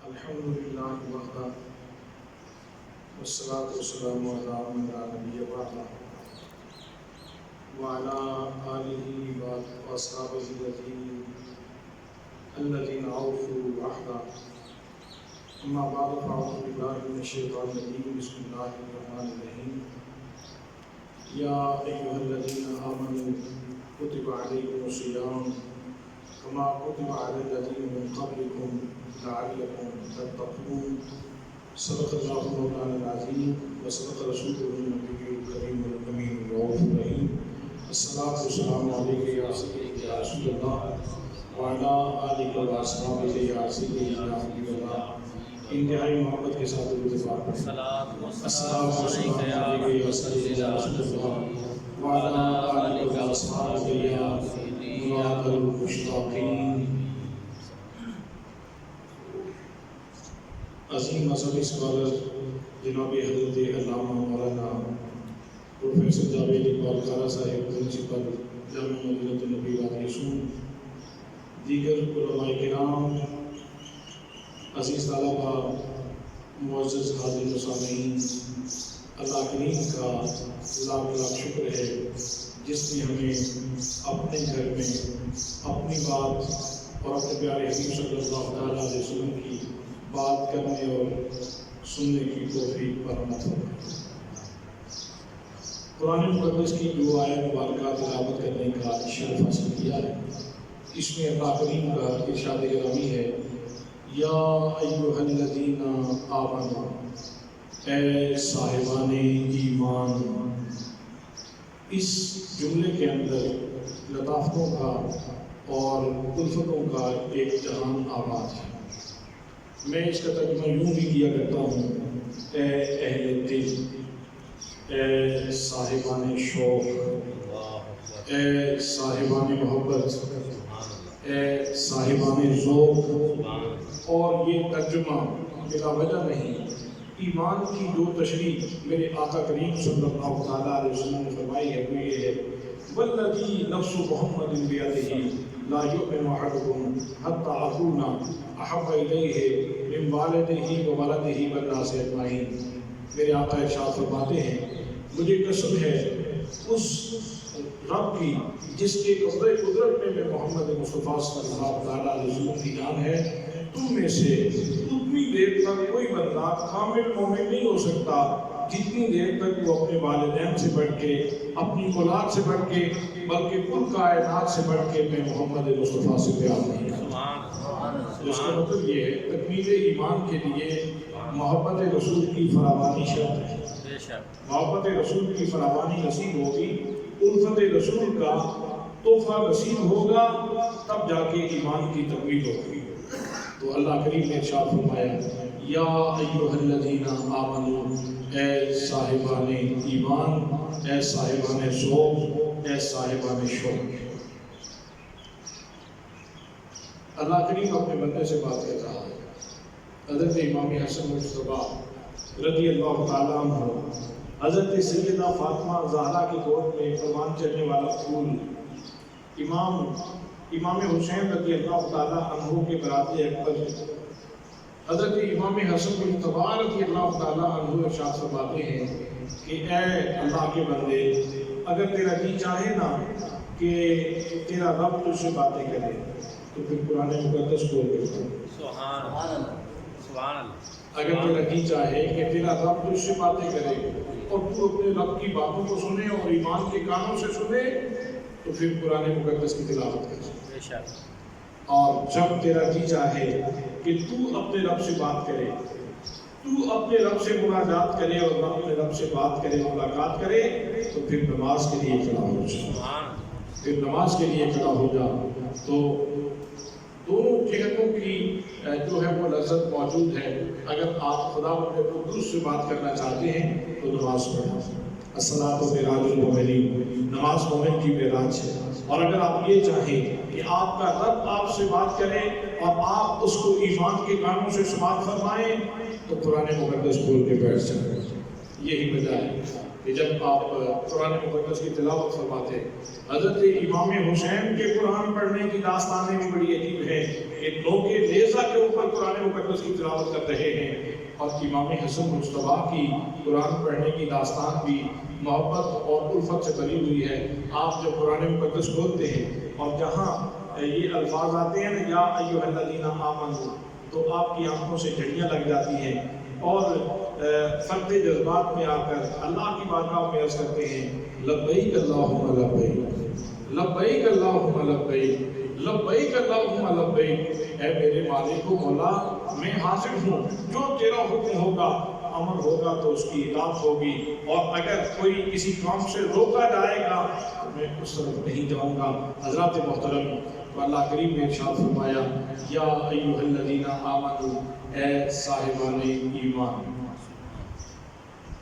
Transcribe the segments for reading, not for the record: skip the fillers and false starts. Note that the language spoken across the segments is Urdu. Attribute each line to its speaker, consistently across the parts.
Speaker 1: الحمد للہ وحدہ والصلاة والسلام علی من لا نبی بعدہ وعلی آلہ واصحابہ الذین اوفوا العہد اما بعد فاعوذ باللہ من الشیطان الرجیم بسم اللہ الرحمن الرحیم یا ایھا الذین آمنوا کتب علیکم الصیام کما کتب علی الذین من قبلکم لعلکم تتقون صدق اللہ مولانا العظیم وصدق رسولہ النبی الکریم الامین الرؤوف الرحیم الصلاۃ والسلام علیک یا سیدی یا رسول اللہ وعلی آلک واصحابک یا سیدی یا حبیب اللہ. انتہائی محبت کے ساتھ اتفاق کریں. السلام علیکم یا سیدی یا رسول اللہ وعلی آلک واصحابک یا مناد المشتاقین. عظیم مذہبی اسکالر جناب حضرت علامہ مولانا پروفیسر جاوید اقبال کارا صاحب پرنسپل جامعہ مدینہ النبی وادی سون، دیگر علماء کرام، عزیز طلباء، معزز حاضرین و سامعین، اللہ کریم کا لاکھ لاکھ شکر ہے جس نے ہمیں اپنے گھر میں اپنی بات اور اپنے پیارے حبیب صلی اللہ تعالیٰ علیہ وسلم کی بات کرنے اور سننے کی توفیق فراہم فرمائی. قرآن مقدس کی جو آیت مبارکہ تلاوت کرنے کا شرف حاصل کیا ہے، اس میں اللہ کریم کا ارشاد گرامی ہے یا ایھا الذین آمنوا، اے صاحبان ایمان. اس جملے کے اندر لطافتوں کا اور الفتوں کا ایک جہان آباد ہے. میں اس کا ترجمہ یوں بھی کیا کرتا ہوں، اے اہل دل، اے صاحبان شوق، اے صاحبان محبت، اے صاحبان ذوق. اور یہ ترجمہ بلا وجہ نہیں، ایمان کی جو تشریح میرے آقا کریم صلی اللہ تعالیٰ علیہ وسلم نے فرمائی ہے وہ یہ ہے والذی نفس محمد بیدہ لا یؤمن احدکم حتی اکون احب الیہ من والدہ وولدہ والناس اجمعین. میرے آقا ارشاد فرماتے ہیں مجھے قسم ہے اس رب کی جس کے قبضۂ قدرت میں محمد مصطفیٰ صلی اللہ تعالیٰ علیہ وسلم کی جان ہے، تم میں سے اتنی دیر تک کوئی بندہ کامل مومن نہیں ہو سکتا جتنی دیر تک وہ اپنے والدین سے بڑھ کے، اپنی اولاد سے بڑھ کے، بلکہ کل کائنات سے بڑھ کے میں محمد مصطفیٰ سے پیار نہیں کرتا. اس کا مطلب یہ ہے تکمیل ایمان کے لیے محبت رسول کی فراوانی شرط ہے. محبت رسول کی فراوانی نصیب ہوگی، الفت رسول کا تحفہ نصیب ہوگا، تب جا کے ایمان کی تکمیل ہوگی. تو اللہ کریم نے ارشاد فرمایا یا ایھا الذین آمنوا، اے صاحبان ایمان، اے صاحبان ذوق، اے صاحبان شوق. اللہ کریم اپنے بندے سے بات کر رہا ہے. حضرت امام حسن مجتبیٰ رضی اللہ تعالیٰ عنہ، حضرت سیدہ فاطمہ زہرا کی گود میں پروان چڑھنے والا پھول، امام حسین رضی اللہ تعالیٰ عنہ کے برات اکبر، حضرت امام حسن مجتبیٰ رضی اللہ تعالیٰ عنہ ارشاد فرماتے ہیں کہ اے اللہ کے بندے، اگر تیرا جی چاہے نا کہ تیرا رب تجھ سے باتیں کرے تو پھر قرآن مقدس کھول کے پڑھ. سبحان اللہ. اگر تیرا جی چاہے کہ تیرا رب تجھ سے باتیں کرے اور تو اپنے رب کی باتوں کو سنے اور ایمان کے کانوں سے سنے تو پھر قرآن مقدس کی تلاوت کرے. اور جب تیرا جی چاہے کہ تو اپنے رب سے بات کرے، تو اپنے رب سے مناجات کرے اور اپنے رب سے بات کرے، ملاقات کرے، تو پھر نماز کے لیے کھڑا ہو جا. پھر نماز کے لیے کھڑا ہو جا. تو دونوں جہتوں کی جو ہے وہ لذت موجود ہے. اگر آپ خدا اپنے قدوس سے بات کرنا چاہتے ہیں تو نماز پڑھیں. الصلاۃ معراج المومنین، نماز مومن کی معراج ہے. اور اگر آپ یہ چاہیں کہ آپ کا رب آپ سے بات کرے اور آپ اس کو ایمان کے کانوں سے سماعت فرمائیں تو قرآن مقدس کھول کے بیٹھ جائیں. یہی وجہ ہے کہ جب آپ قرآن مقدس کی تلاوت فرماتے ہیں، حضرت امام حسین کے قرآن پڑھنے کی داستانیں بھی بڑی عجیب ہیں کہ لوگ نیزہ کے اوپر قرآن مقدس کی تلاوت کر رہے ہیں، اور امام حسن مصطفیٰ کی قرآن پڑھنے کی داستان بھی محبت اور الفت سے بھری ہوئی ہے۔ آپ جب قرآن مقدس کھولتے ہیں اور جہاں یہ الفاظ آتے ہیں نا، یا ایھا الذین آمنوا، تو آپ کی آنکھوں سے جھڑیاں لگ جاتی ہیں اور فرد جذبات میں آ کر اللہ کی بارگاہ میں عرض کرتے ہیں، لبیک اللہم لبیک، لبیک اللہم لبیک، لبیک اللہم لبیک، اے میرے مالک و مولا، میں حاضر ہوں، جو تیرا حکم ہوگا، امر ہوگا تو اس کی اطاعت ہوگی، اور اگر کوئی کسی کام سے روکا جائے گا تو میں اس طرف نہیں جاؤں گا۔ حضرات محترم، تو اللہ کریم نے ارشاد فرمایا، یا ایھا الذین آمنوا، اے صاحبان ایمان،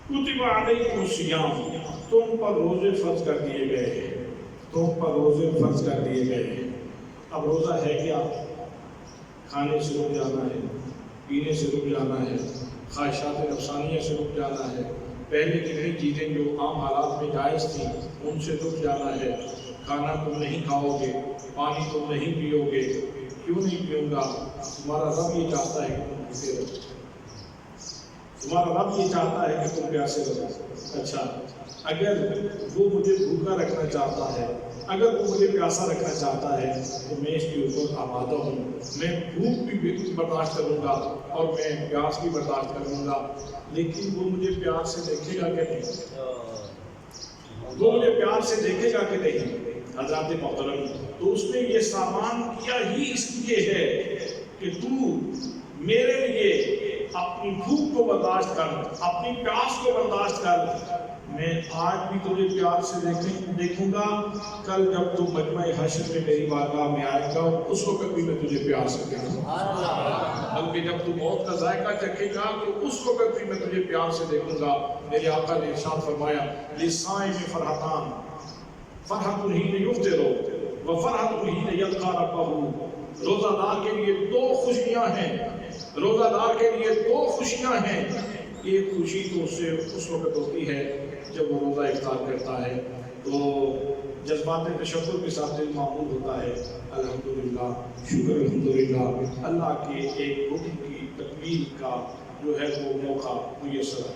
Speaker 1: کتب علیکم الصیام، تم پر روزے فرض کر دیے گئے ہیں، تم پر روزے فرض کر دیے گئے ہیں۔ اب روزہ ہے کیا؟ کھانے سے رک جانا ہے، پینے سے رک جانا ہے، خواہشات نفسانیہ سے رک جانا ہے، پہلے کتنی چیزیں جو عام حالات میں جائز تھیں ان سے رک جانا ہے۔ کھانا تم نہیں کھاؤ گے، پانی تم نہیں پیو گے، کیوں نہیں پیوں گا؟ تمہارا رب یہ چاہتا ہے کہ تم بھوکے رہو، تمہارا رب یہ چاہتا ہے کہ تم پیاسے رہو۔ اچھا، اگر وہ مجھے بھوکا رکھنا چاہتا ہے، اگر وہ مجھے پیاسا رکھنا چاہتا ہے تو میں اس کے اوپر آمادہ ہوں، میں بھوک بھی برداشت کروں گا اور میں پیاس بھی برداشت کروں گا، لیکن وہ مجھے پیار سے دیکھے گا کہ نہیں؟ وہ مجھے پیار سے دیکھے گا کہ نہیں؟ حضرات محترم، تو اس نے یہ سامان کیا ہی اس لیے ہے کہ تو میرے لیے اپنی بھوک کو برداشت کر، اپنی پیاس کو برداشت کر۔ میں آج بھی تجھے پیار سے دیکھوں گا، کل جب تو مجمع حشر میں میری بارگاہ میں آئے گا اس وقت بھی میں تجھے پیار سے دیکھوں گا، بلکہ جب تو موت کا ذائقہ چکھے گا تو اس وقت بھی میں تجھے پیار سے دیکھوں گا۔ میرے آقا نے ارشاد فرمایا، للصائم فرحتان، فرحۃ حین یفطر وفرحۃ حین یلقی ربہ۔ روزہ دار کے لیے دو خوشیاں ہیں، روزہ دار کے لیے دو خوشیاں ہیں۔ ایک خوشی تو اس وقت ہوتی ہے جب وہ روزہ افطار کرتا ہے تو جذبات تشکر کے ساتھ دل معمول ہوتا ہے، الحمدللہ، شکر الحمدللہ، اللہ کے ایک حکم کی تکمیل کا جو ہے وہ موقع میسر ہے،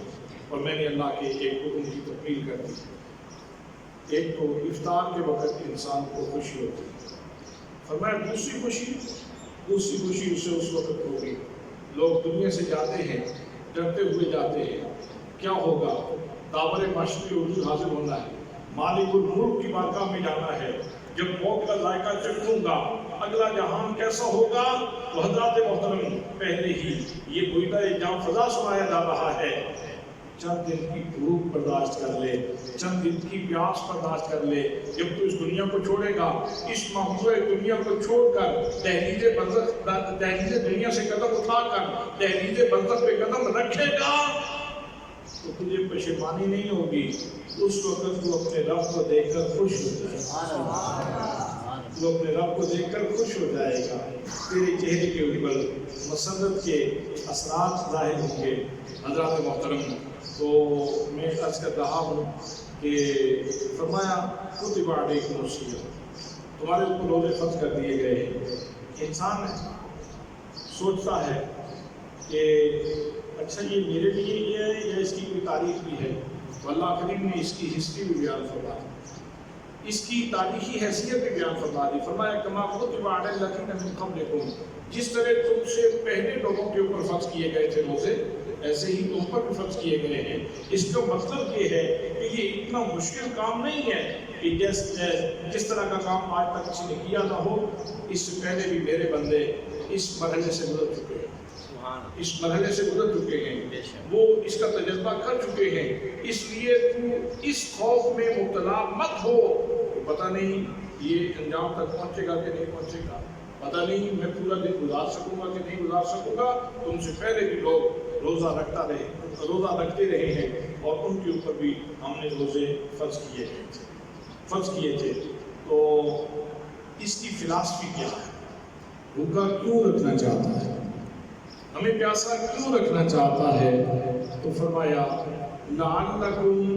Speaker 1: اور میں نے اللہ کے ایک حکم کی تکمیل کر دی۔ ایک تو افطار کے وقت انسان کو خوشی ہوتی ہے، فرمایا دوسری خوشی اسے اس وقت ہوگی، لوگ دنیا سے جاتے ہیں ڈرتے ہوئے جاتے ہیں، کیا ہوگا؟ داور معاشرے حضور حاضر ہونا ہے، مالک الملک کی بارگاہ میں جانا ہے، جب موت کا ذائقہ چکھوں گا اگلا جہان کیسا ہوگا؟ تو حضرات محترم، پہلے ہی یہ گوئدہ جام فضا سنایا جا رہا ہے، چند دن کی بھوک برداشت کر لے، چند دن کی پیاس برداشت کر لے، جب تو اس دنیا کو چھوڑے گا، اس محبوب دنیا کو چھوڑ کر دہلیز دنیا سے قدم اٹھا کر دہلیز برزخ پہ قدم رکھے گا تو تجھے پشیمانی نہیں ہوگی، اس وقت تو اپنے رب کو دیکھ کر خوش ہو جائے گا، تو اپنے رب کو دیکھ کر خوش ہو جائے گا، تیرے چہرے کے اوپر مسرت کے اثرات ظاہر ہوں گے۔ حضرات محترم، تو میں عرض کر رہا ہوں کہ فرمایا کتب علیکم الصیام، تمہارے اوپر روزے فرض کر دیے گئے ہیں۔ انسان سوچتا ہے کہ اچھا یہ میرے لیے ہی ہے یا اس کی کوئی تاریخ بھی ہے؟ تو اللہ کریم نے اس کی ہسٹری بھی بیان فرما دی، اس کی تاریخی حیثیت بھی بیان فرما دی۔ فرمایا کما کتب علی الذین من قبلکم، جس طرح تم سے پہلے لوگوں کے اوپر فرض کیے گئے تھے روزے، ایسے ہی تم پر بھی فرض کیے گئے ہیں۔ اس کا مطلب یہ ہے کہ یہ اتنا مشکل کام نہیں ہے کہ جس طرح کا کام آج تک کسی نے کیا نہ ہو، اس سے پہلے بھی میرے بندے اس مرحلے سے گزر چکے ہیں، اس مرحلے سے گزر چکے ہیں، وہ اس کا تجربہ کر چکے ہیں۔ اس لیے تو اس خوف میں مبتلا مت ہو کہ پتہ نہیں یہ انجام تک پہنچے گا کہ نہیں پہنچے گا، پتہ نہیں میں پورا دن گزار سکوں گا کہ نہیں گزار سکوں گا۔ تم سے پہلے بھی لوگ روزہ رکھتے رہے ہیں اور ان کے اوپر بھی ہم نے روزے فرض کیے تھے۔ تو اس کی فلاسفی کیا ہے؟ بھوکا کیوں رکھنا چاہتا ہے، ہمیں پیاسا کیوں رکھنا چاہتا ہے؟ تو فرمایا لعلکم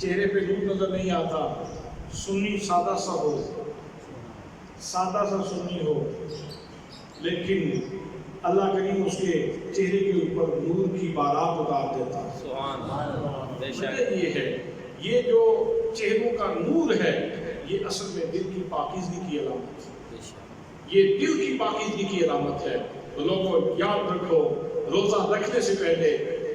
Speaker 1: چہرے پہ نور نظر نہیں آتا، سنی سادہ سا ہو، سادہ سا سنی ہو، لیکن اللہ کریم اس کے چہرے کے اوپر نور کی بارات اتار دیتا ہے۔
Speaker 2: سبحان اللہ، بے شک،
Speaker 1: وجہ یہ ہے، یہ جو چہروں کا نور ہے یہ اصل میں دل کی پاکیزگی کی علامت ہے،
Speaker 2: بے شک،
Speaker 1: یہ دل کی پاکیزگی کی علامت ہے۔ تو لوگوں یاد رکھو، روزہ رکھنے سے پہلے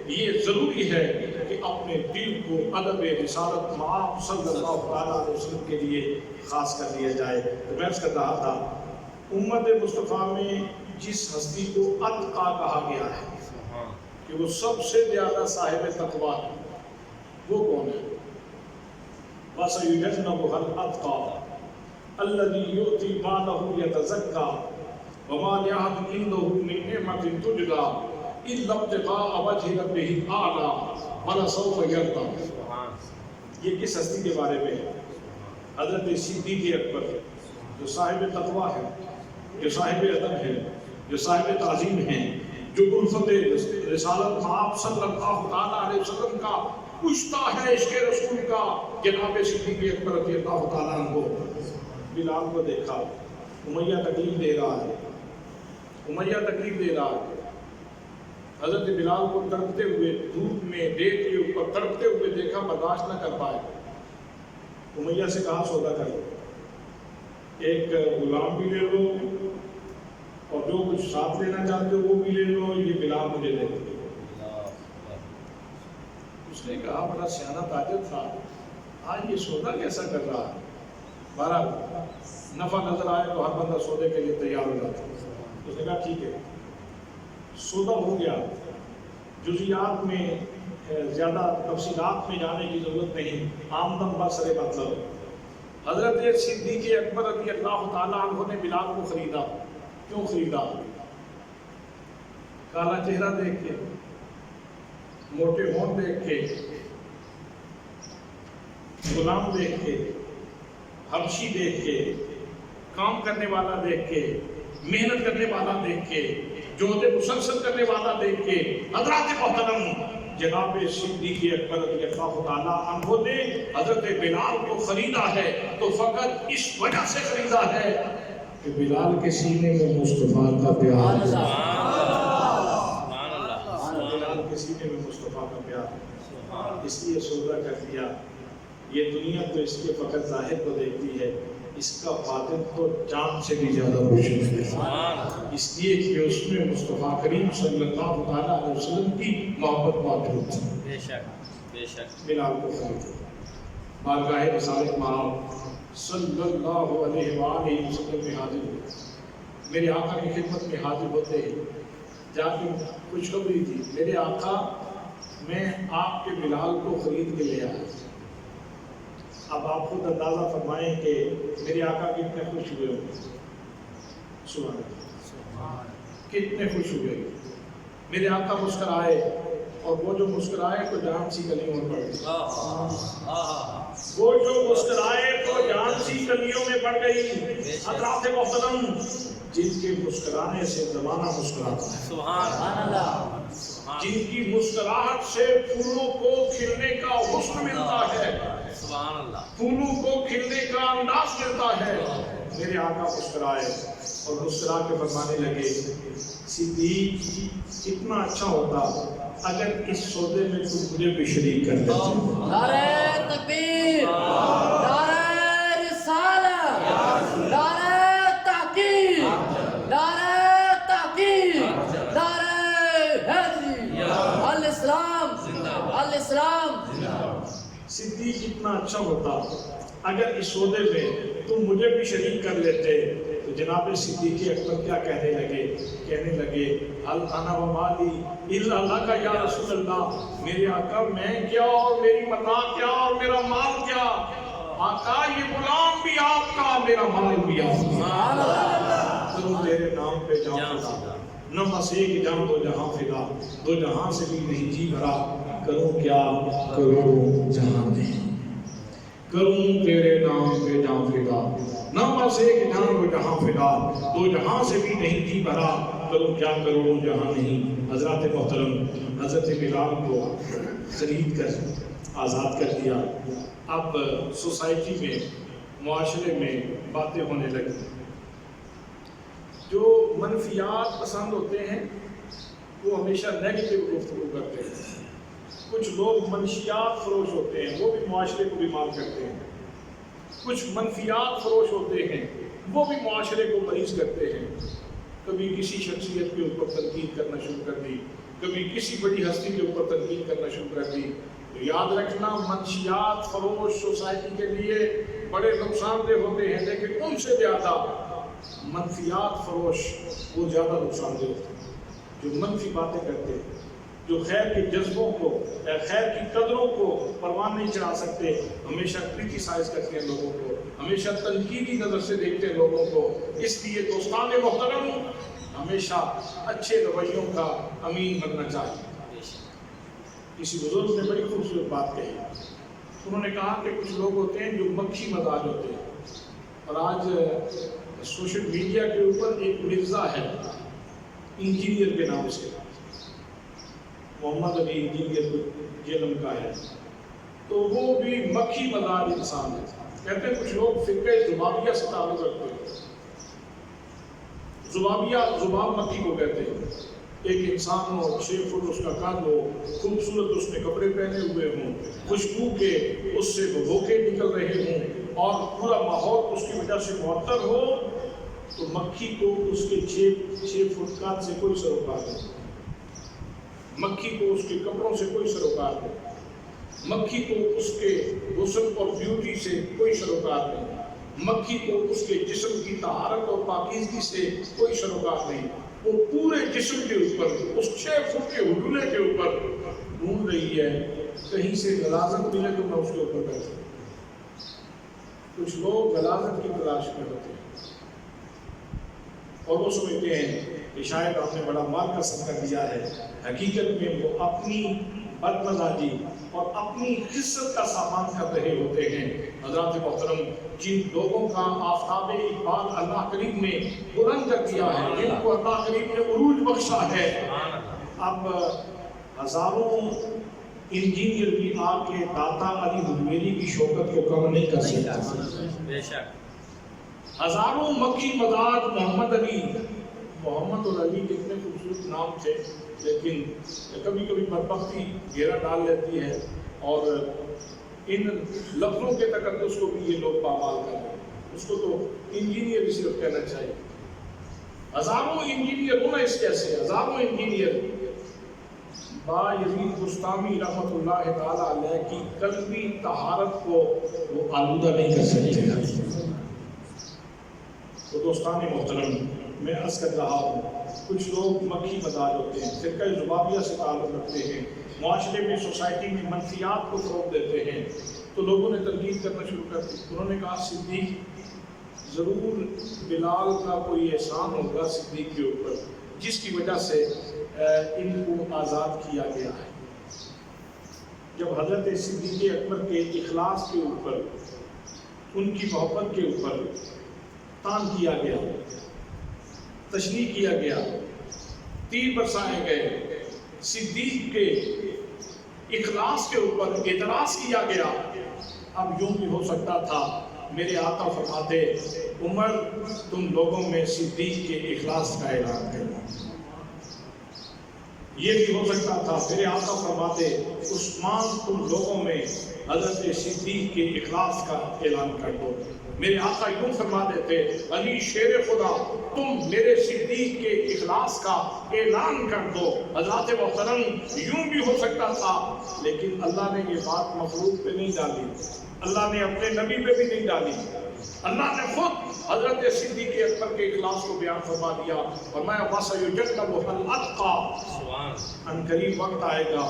Speaker 1: یہ ضروری ہے کہ اپنے دل کو ادب رسالت مآب صلی اللہ علیہ وسلم کے لیے خاص کر لیا جائے۔ تو میں اس کا کہا تھا امت مصطفیٰ میں جس ہستی کو اتقا کہا گیا ہے کہ وہ سب سے زیادہ صاحب تقویٰ ہے، وہ کون ہے؟ وَسَيُجَنَّبُهَا الْأَتْقَى الَّذِي يُؤْتِي مَالَهُ يَتَزَكَّى وَمَا لِأَحَدٍ عِندَهُ مِن نِّعْمَةٍ تُجْزَىٰ إِلَّا ابْتِغَاءَ وَجْهِ رَبِّهِ الْأَعْلَىٰ وَلَسَوْفَ يَرْضَىٰ۔ یہ کس ہستی کے بارے میں ہے؟ حضرت صدیق اکبر، جو صاحب تقویٰ ہے، جو صاحب ادب ہے، جو صاحب تعظیم ہیں، جو الفت رسالت مآب صلی اللہ علیہ وسلم کا پشتا ہے، عشق رسول کا، جناب صدیق اکبر رضی اللہ تعالیٰ عنہ۔ بلال کو دیکھا، امیہ تکلیف دے رہا ہے، امیہ تکلیف دے رہا ہے۔ حضرت بلال کو تڑپتے ہوئے دھوپ میں ریت کے اوپر تڑپتے ہوئے دیکھا، برداشت نہ کر پائے، امیہ سے کہا سودا کر لو، ایک غلام بھی لے لو اور جو کچھ ساتھ لینا چاہتے ہو وہ بھی لے لو، یہ بلال مجھے دے دو۔ اس نے کہا بڑا سیانہ تاجر تھا، آج یہ سودا کیسا کر رہا ہے؟ بہرحال نفع نظر آئے تو ہر بندہ سودے کے لیے تیار ہو جاتا ہے۔ اس نے کہا ٹھیک ہے، سودا ہو گیا۔ جزیات میں زیادہ تفصیلات میں جانے کی ضرورت نہیں، آمدن بسر مطلب حضرت صدیق اکبر رضی اللہ تعالیٰ عنہ نے بلال کو خریدا۔ کیوں خریدا؟ کالا چہرہ دیکھ کے، موٹے ہونٹ دیکھ کے، غلام دیکھ کے، حبشی دیکھ کے، کام کرنے والا دیکھ کے، محنت کرنے والا دیکھ کے، جہد مسلسل کرنے والا دیکھ کے، حضرات محترم جناب صدیق اکبر رضی اللہ تعالیٰ عنہ نے حضرت بلال کو خریدا ہے تو فقط اس وجہ سے خریدا ہے کہ بلال کے سینے میں مصطفیٰ کا پیار ہے، بلال کے سینے میں مصطفیٰ کا پیار ہے، اس لیے سودا کر دیا۔ یہ دنیا تو اس کے فقط ظاہر کو دیکھتی ہے، اس کا باطن تو چاند سے بھی زیادہ روشن ہے، اس لیے کہ اس میں مصطفیٰ کریم صلی اللہ تعالیٰ علیہ وسلم کی محبت موجود ہے۔
Speaker 2: بے شک، بے شک،
Speaker 1: بلال کو خریدا، بارگاہ رسالت مآب صلی اللہ علیہ وآلہ وسلم میں حاضر ہوئے۔ میرے آقا کی خدمت میں حاضر ہوتے ہی جا کے خوشخبری تھی، میرے آقا میں آپ کے بلال کو خرید کے لے آیا۔ اب آپ خود اندازہ فرمائیں کہ میرے آقا کتنے خوش ہوئے ہوں، سبحان اللہ، کتنے خوش ہوئے۔ میرے آقا مسکرائے اور وہ جو مسکرائے تو جان سی گلیوں میں پڑ گئی، وہ جو مسکرائے تو جان سی گلیوں میں پڑ گئی۔ حضرات محترم، جن کے مسکرانے سے زمانہ مسکراتا ہے،
Speaker 2: سبحان اللہ،
Speaker 1: جن کی مسکراہٹ سے پھولوں کو کھلنے کا حسن ملتا ہے،
Speaker 2: سبحان اللہ،
Speaker 1: پھولوں کو کھلنے کا انداز ملتا ہے، میرے آقا مسکرائے اور مسکرا کے فرمانے لگے، صدیق کتنا اچھا ہوتا اگر اس سودے میں تم مجھے بھی شریک کر دیتے۔
Speaker 3: نعرہ تکبیر، نعرہ رسالت، نعرہ تحقیق، نعرہ تحقیق، نعرہ حیدری، الاسلام، الاسلام۔
Speaker 1: صدیق کتنا اچھا ہوتا اگر اس سودے میں تم مجھے بھی شریک کر لیتے۔ تو جناب صدیق اکبر کیا کہنے لگے حل انا و مالی الا لک یا رسول اللہ، میرے آقا میں کیا اور میری متاع کیا اور میرا مال کیا، آقا یہ غلام بھی آپ کا، میرا مال بھی آپ کا، کروں تیرے نام پہ جان فدا، نہ بس ایک جان دو جہاں فدا، دو جہاں سے بھی نہیں جی بھرا، کروں کیا کروڑوں جہاں نہیں، کروں تیرے نام پہ جان فدا، نہ بس ایک جان دو جہاں فدا، دو جہاں سے بھی نہیں جی بھرا، کروں کیا کروڑوں جہاں نہیں۔ حضرات محترم، حضرت بلال کو خرید کر آزاد کر دیا، اب سوسائٹی میں، معاشرے میں باتیں ہونے لگی۔ جو منفیات پسند ہوتے ہیں وہ ہمیشہ نیگیٹو گفتگو کرتے ہیں، کچھ لوگ منشیات فروش ہوتے ہیں وہ بھی معاشرے کو بیمار کرتے ہیں، کچھ منفیات فروش ہوتے ہیں وہ بھی معاشرے کو مریض کرتے ہیں۔ کبھی کسی شخصیت کے اوپر تنقید کرنا شروع کر دی، کبھی کسی بڑی ہستی کے اوپر تنقید کرنا شروع کر دی۔ تو یاد رکھنا منشیات فروش سوسائٹی کے لیے بڑے نقصان دہ ہوتے ہیں، لیکن ان سے زیادہ منفیات فروش وہ زیادہ نقصان دہ ہوتے ہیں، جو منفی باتیں کرتے ہیں، جو خیر کے جذبوں کو، خیر کی قدروں کو پروان نہیں چڑھا سکتے، ہمیشہ کرٹیسائز کرتے ہیں لوگوں کو، ہمیشہ تنقیدی نظر سے دیکھتے ہیں لوگوں کو۔ اس لیے دوستان محترم ہمیشہ اچھے رویوں کا امین بننا چاہیے۔ کسی بزرگ نے بڑی خوبصورت بات کہی، انہوں نے کہا کہ کچھ لوگ ہوتے ہیں جو مکھی مزاج ہوتے ہیں، اور آج سوشل میڈیا کے اوپر ایک مرزا ہے انجینئر کے نام سے، محمد علی انجینئر جیلم کا ہے، تو وہ بھی مکھی مزاج انسان ہے۔ کہتے ہیں کچھ لوگ فرقہ زبابیہ سے تعلق رکھتے ہیں، زبابیہ زباب مکھی کو کہتے ہیں۔ ایک انسان ہو، 6 فٹ اس کا قد ہو، خوبصورت اس نے کپڑے پہنے ہوئے ہوں، خوشبو کے اس سے بھوکے نکل رہے ہوں، اور پورا ماحول اس کی وجہ سے معطر ہو، تو مکھی کو اس کے 6 فٹ قد سے کوئی سروکار نہیں، مکھی کو اس کے کپڑوں سے کوئی سروکار نہیں، مکھی کو اس کے حسن اور بیوٹی سے کوئی سروکار نہیں، مکھی کو اس کے جسم کی طہارت اور پاکیزگی سے کوئی سروکار نہیں۔ وہ پورے جسم کے اوپر، اس 6 فٹ کے حلولے کے اوپر ڈھونڈ رہی ہے، کہیں سے غلاظت ملے تو میں اس کے اوپر بیٹھوں۔ کچھ لوگ غلاظت کی تلاش میں ہوتے ہیں اور وہ سمجھتے ہیں کہ شاید آپ نے بڑا مال کا صدقہ دیا ہے، حقیقت میں وہ اپنی بدمزاجی اور اپنی خصلت کا سامان کر رہے ہوتے ہیں۔ حضرات محترم، جن لوگوں کا آفتاب اقبال اللہ کریم نے بلند کر دیا ہے، جن کو اللہ کریم نے عروج بخشا ہے، اب ہزاروں انجینئر بھی آ کے داتا علی حجویری کی شوکت کو کم نہیں کر سکتے۔
Speaker 2: بے شک
Speaker 1: ہزاروں مکھی مزاج محمد علی، محمد اور علی کتنے خوبصورت نام تھے، لیکن کبھی کبھی بدبختی گھیرا ڈال لیتی ہے، اور ان لفظوں کے تقدس کو بھی یہ لوگ پامال کر رہے ہیں۔ اس کو تو انجینئر صرف کہنا چاہیے۔ ہزاروں انجینئر ہونا اس کیسے، ہزاروں انجینئر با یزید بستامی رحمۃ اللہ تعالیٰ علیہ کی قلبی طہارت کو وہ آلودہ نہیں کر سکتے۔ تو دوستان محترم، میں عرض کر رہا ہوں، کچھ لوگ مکھی مزاج ہوتے ہیں، فرقہ زبابیہ سے تعلق رکھتے ہیں، معاشرے میں، سوسائٹی میں منفیات کو فروغ دیتے ہیں، تو لوگوں نے تنقید کرنا شروع کر دی۔ انہوں نے کہا صدیق، ضرور بلال کا کوئی احسان ہوگا صدیق کے اوپر، جس کی وجہ سے ان کو آزاد کیا گیا ہے۔ جب حضرت صدیق اکبر کے اخلاص کے اوپر، ان کی محبت کے اوپر تان کیا گیا، تشریح کیا گیا، تیر برسائے گئے، صدیق کے اخلاص کے اوپر اعتراض کیا گیا، اب یوں بھی ہو سکتا تھا میرے آقا فرماتے عمر تم لوگوں میں صدیق کے اخلاص کا اعلان کرنا، یہ بھی ہو سکتا تھا میرے آقا فرماتے عثمان تم لوگوں میں حضرت صدیق کے اخلاص کا اعلان کر دو، میرے آقا یوں فرما دیتے علی شیر خدا تم میرے صدیق کے اخلاص کا اعلان کر دو۔ حضرات محترم، یوں بھی ہو سکتا تھا، لیکن اللہ نے یہ بات مخلوق پہ نہیں ڈالی، اللہ نے اپنے نبی پہ بھی نہیں ڈالی، اللہ نے خود حضرت صدیق اکبر کے اخلاص کو بیان فرما دیا، فرمایا وَسَيُجَنَّبُهَا الْأَتْقَى، ان قریب وقت آئے گا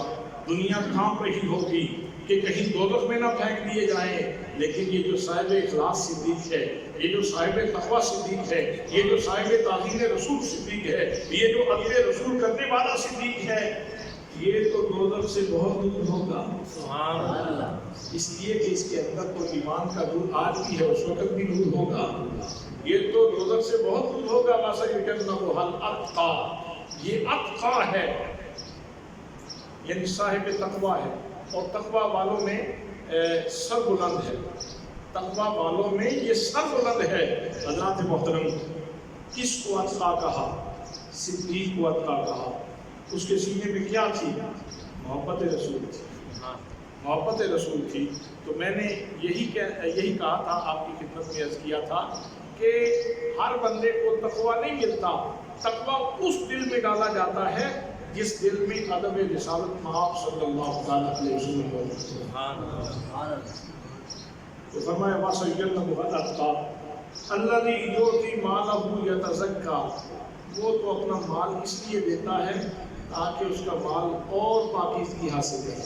Speaker 1: دنیا کانپ رہی ہوگی کہ کہیں دوزخ میں نہ پھینک دیے جائیں، لیکن یہ جو صاحب اخلاص صدیق ہے، یہ جو صاحب تقوی صدیق ہے، یہ جو صاحب تعظیم رسول صدیق ہے، یہ جو عدل رسول کرنے والا صدیق ہے، یہ تو دوزخ سے بہت دور ہوگا۔
Speaker 2: سبحان اللہ۔
Speaker 1: اس لیے کہ اس کے اندر تو ایمان کا نور آج بھی ہے، اس وقت بھی نور ہوگا، یہ تو دوزخ سے بہت دور ہوگا۔ وَسَيُجَنَّبُهَا الْأَتْقَى، یہ اتقیٰ ہے، یعنی صاحب تقوی ہے، اور تقوی والوں میں سر بلند ہے، تقوی والوں میں یہ سر بلند ہے۔ حضرات محترم، کس کو اتقا کہا؟ صدیق کو اتقا کہا۔ اس کے سینے میں کیا تھی؟ محبت رسول تھی، محبت رسول تھی۔ تو میں نے یہی کہا تھا، آپ کی خدمت میں عرض کیا تھا کہ ہر بندے کو تقوی نہیں ملتا، تقوی اس دل میں ڈالا جاتا ہے جس دل میں ادب رسالت مآب صلی اللہ علیہ وسلم ہو۔ تو فرمایا وَسَيُجَنَّبُهَا الْأَتْقَى الَّذِي يُؤْتِي مَالَهُ يَتَزَكَّى، وہ تو اپنا مال اس لیے دیتا ہے تاکہ اس کا مال اور پاکیزگی حاصل کرے۔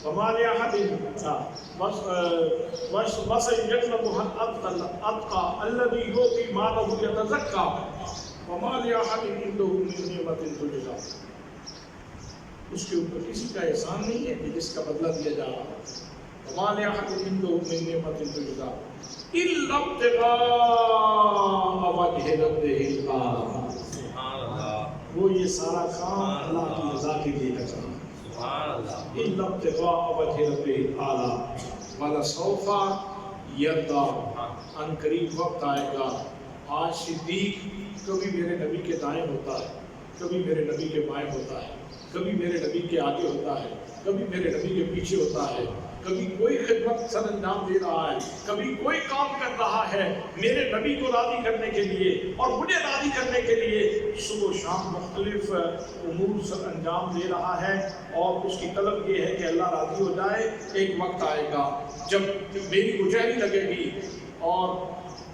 Speaker 1: وَمَا لِأَحَدٍ وَسَيُجَنَّبُهَا الْأَتْقَى الَّذِي يُؤْتِي مَالَهُ يَتَزَكَّى وَمَا لِأَحَدٍ عِندَهُ مِن نِعْمَةٍ تُجْزَى، اس کے اوپر کسی کا احسان نہیں ہے کہ جس کا بدلہ دیا جا رہا ہے۔ وَمَا لِأَحَدٍ عِندَهُ مِن نِعْمَةٍ تُجْزَى إِلَّا ابْتِغَاءَ وَجْهِ رَبِّهِ الْأَعْلَى، وہ یہ سارا کام اللہ کی رضا کے لیے کرتا ہے۔ إِلَّا ابْتِغَاءَ وَجْهِ رَبِّهِ الْأَعْلَى وَلَسَوْفَ يَرْضَى، ان قریب وقت آئے گا۔ آج صدیق کبھی میرے نبی کے دائیں ہوتا ہے، کبھی میرے نبی کے بائیں ہوتا ہے، کبھی میرے نبی کے آگے ہوتا ہے، کبھی میرے نبی کے پیچھے ہوتا ہے، کبھی کوئی خدمت سر انجام دے رہا ہے، کبھی کوئی کام کر رہا ہے میرے نبی کو راضی کرنے کے لیے اور مجھے راضی کرنے کے لیے، صبح و شام مختلف امور سر انجام دے رہا ہے، اور اس کی طلب یہ ہے کہ اللہ راضی ہو جائے۔ ایک وقت آئے گا جب میری کچہری لگے گی، اور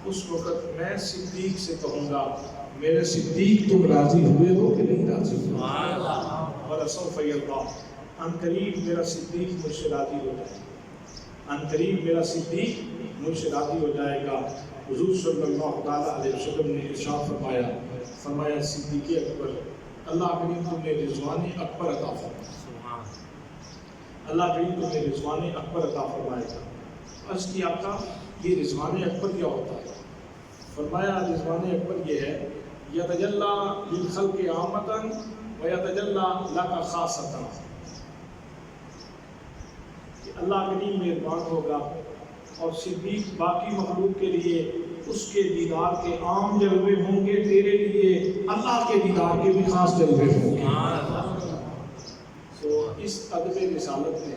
Speaker 1: اس وقت میں صدیق سے کہوں گا میرے صدیق تم راضی ہوئے ہو کہ نہیں راضی ہوئے؟ وَلَسَوْفَ يَرْضَى، ان قریب میرا صدیق مجھ سے راضی ہو جائے گا، ان قریب میرا صدیق مجھ سے راضی ہو جائے گا۔ حضور صلی اللہ علیہ وسلم نے ارشاد فرمایا صدیق اکبر، اللہ کریم تمہیں رضوان اکبر عطا فرمائے، اللہ کریم تمہیں رضوان اکبر عطا فرمائے گا۔ عرض کی آقا یہ رضوان اکبر کیا ہوتا ہے؟ فرمایا رضوان اکبر یہ ہے یتجلی للخلق عامۃ ویتجلی لک خاصۃ، کہ اللہ کریم مہربان ہوگا اور صدیق باقی مخلوق کے لیے اس کے دیدار کے عام جلوے ہوں گے، تیرے لیے اللہ کے دیدار کے بھی خاص جلوے ہوں گے۔ تو اس ادب رسالت نے،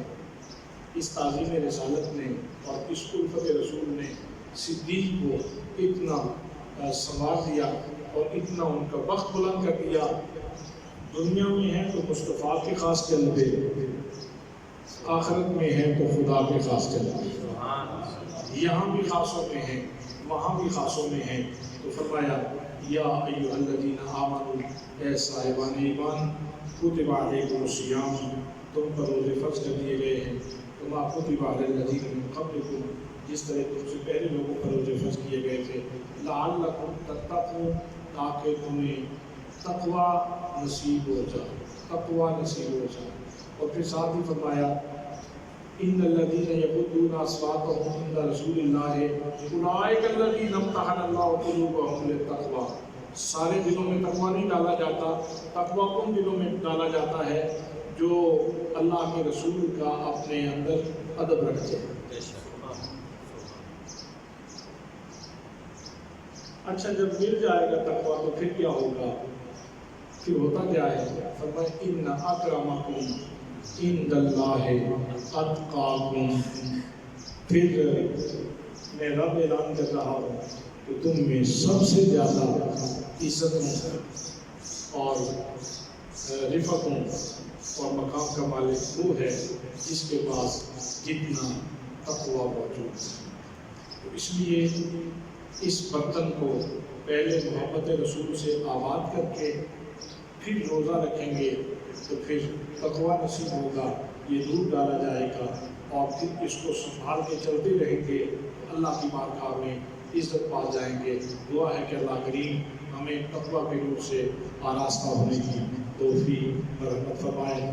Speaker 1: اس تعظیم رسالت نے اور اس الفت رسول نے صدیق کو اتنا سنوار دیا اور اتنا ان کا وقت بلند کر دیا۔ دنیا میں ہیں تو مصطفیٰ کے خاص جلوے، آخرت میں ہیں تو خدا کے خاص جلوے، یہاں بھی خاصوں میں ہیں وہاں بھی خاصوں میں ہیں۔ تو فرمایا یا ایھا الذین آمنوا، اے صاحبان ایمان، کتب علیکم الصیام، تم پر روزے فرض کر دیے گئے ہیں، کما کتب علی الذین من قبلکم، جس طرح تم سے پہلے لوگوں پر روزے فرض کیے گئے تھے، لعلکم تتقون، تاکہ تمہیں تقوی نصیب ہو جائے، تقوی نصیب ہو جائے۔ اور پھر ساتھ ہی فرمایا ان الذین یغضون اصواتهم عند رسول اللہ اولئک الذین امتحن اللہ قلوبهم للتقوی، سارے دلوں میں تقوی نہیں ڈالا جاتا، تقوی ان دلوں میں ڈالا جاتا ہے جو اللہ کے رسول کا اپنے اندر ادب رکھتے ہیں۔ اچھا جب مل جائے گا تقوی تو پھر کیا ہوگا؟ پھر ہوتا کیا ہے؟ فرمایا ان اکرمکم عند اللہ اتقاکم، پھر میں رب اعلان کر رہا ہوں کہ تم میں سب سے زیادہ عزتوں اور رفعتوں اور مقام کا مالک وہ ہے جس کے پاس جتنا تقوی موجود ہے۔ تو اس لیے اس برتن کو پہلے محبت رسول سے آباد کر کے پھر روزہ رکھیں گے تو پھر تقوی نصیب ہوگا، یہ دودھ ڈالا جائے گا، اور پھر اس کو سنبھال کے چلتے رہیں گے، اللہ کی بارگاہ میں عزت پا جائیں گے۔ دعا ہے کہ اللہ کریم ہمیں تقوی کے نور سے آراستہ ہونے کی توفیق مرحمت فرمائے۔